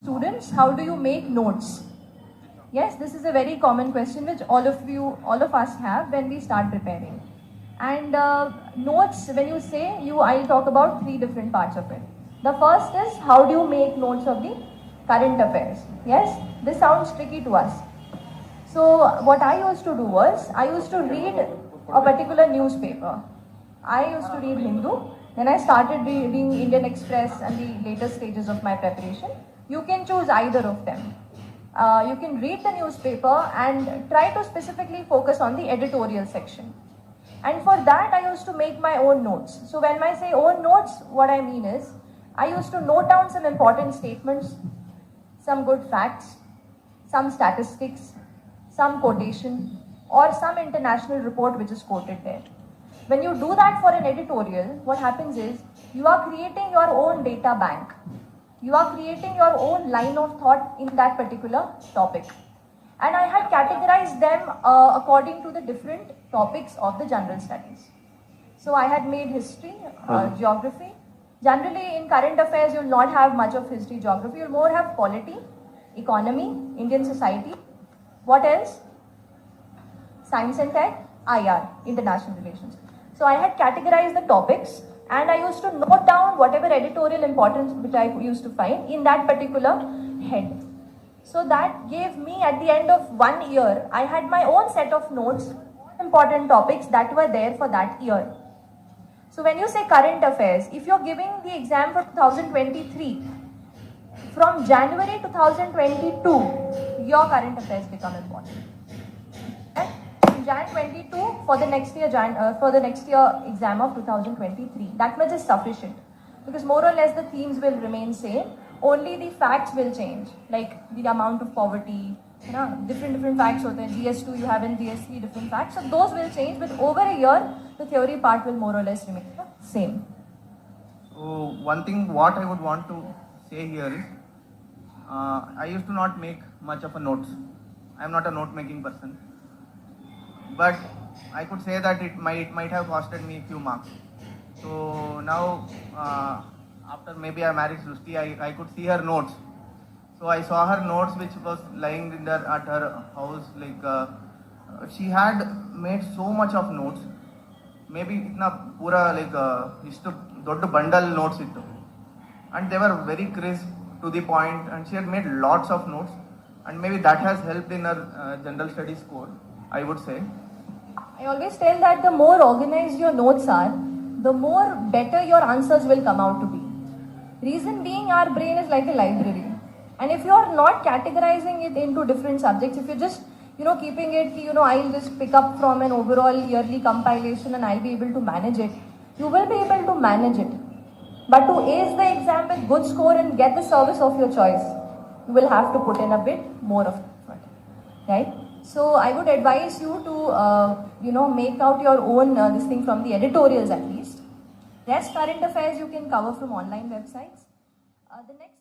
Students, how do you make notes? Yes, this is a very common question which all of us have when we start preparing. And notes, when you say I'll talk about three different parts of it. The first is how do you make notes of the current affairs? Yes, this sounds tricky to us. So what I used to do was, I used to read a particular newspaper. I used to read Hindu, then I started reading Indian Express and the later stages of my preparation. You can choose either of them. You can read the newspaper and try to specifically focus on the editorial section. And for that, I used to make my own notes. So when I say own notes, what I mean is, I used to note down some important statements, some good facts, some statistics, some quotation, or some international report which is quoted there. When you do that for an editorial, what happens is, you are creating your own data bank. You are creating your own line of thought in that particular topic. And I had categorized them according to the different topics of the general studies. So I had made history, geography. Generally in current affairs, you will not have much of history, geography. You will more have polity, economy, Indian society. What else? Science and tech, IR, international relations. So I had categorized the topics and I used to note down whatever editorial importance which I used to find in that particular head. So that gave me, at the end of 1 year, I had my own set of notes, important topics that were there for that year. So when you say current affairs, if you're giving the exam for 2023, from January 2022, your current affairs become important. And in Jan 22 for the next year exam of 2023, that much is sufficient, because more or less the themes will remain same. Only the facts will change, like the amount of poverty, different facts hote hain. GS2 you have in GS3 different facts, so those will change, but over a year the theory part will more or less remain the same. So one thing what I would want to say here is, I used to not make much of a notes. I am not a note making person, but I could say that it might have costed me a few marks. So now after maybe I married Srushti, I could see her notes. So I saw her notes which was lying in there at her house. She had made so much of notes. Maybe itna pura istu doddu bundle notes ittu. And they were very crisp, to the point, and she had made lots of notes. And maybe that has helped in her general studies score, I would say. I always tell that the more organized your notes are, the more better your answers will come out to be. Reason being, our brain is like a library, and if you are not categorizing it into different subjects, if you're just keeping it, I'll just pick up from an overall yearly compilation and I'll be able to manage it, you will be able to manage it. But to ace the exam with good score and get the service of your choice, you will have to put in a bit more of effort, right? So I would advise you to make out your own this thing from the editorials at least. Rest current affairs you can cover from online websites. The next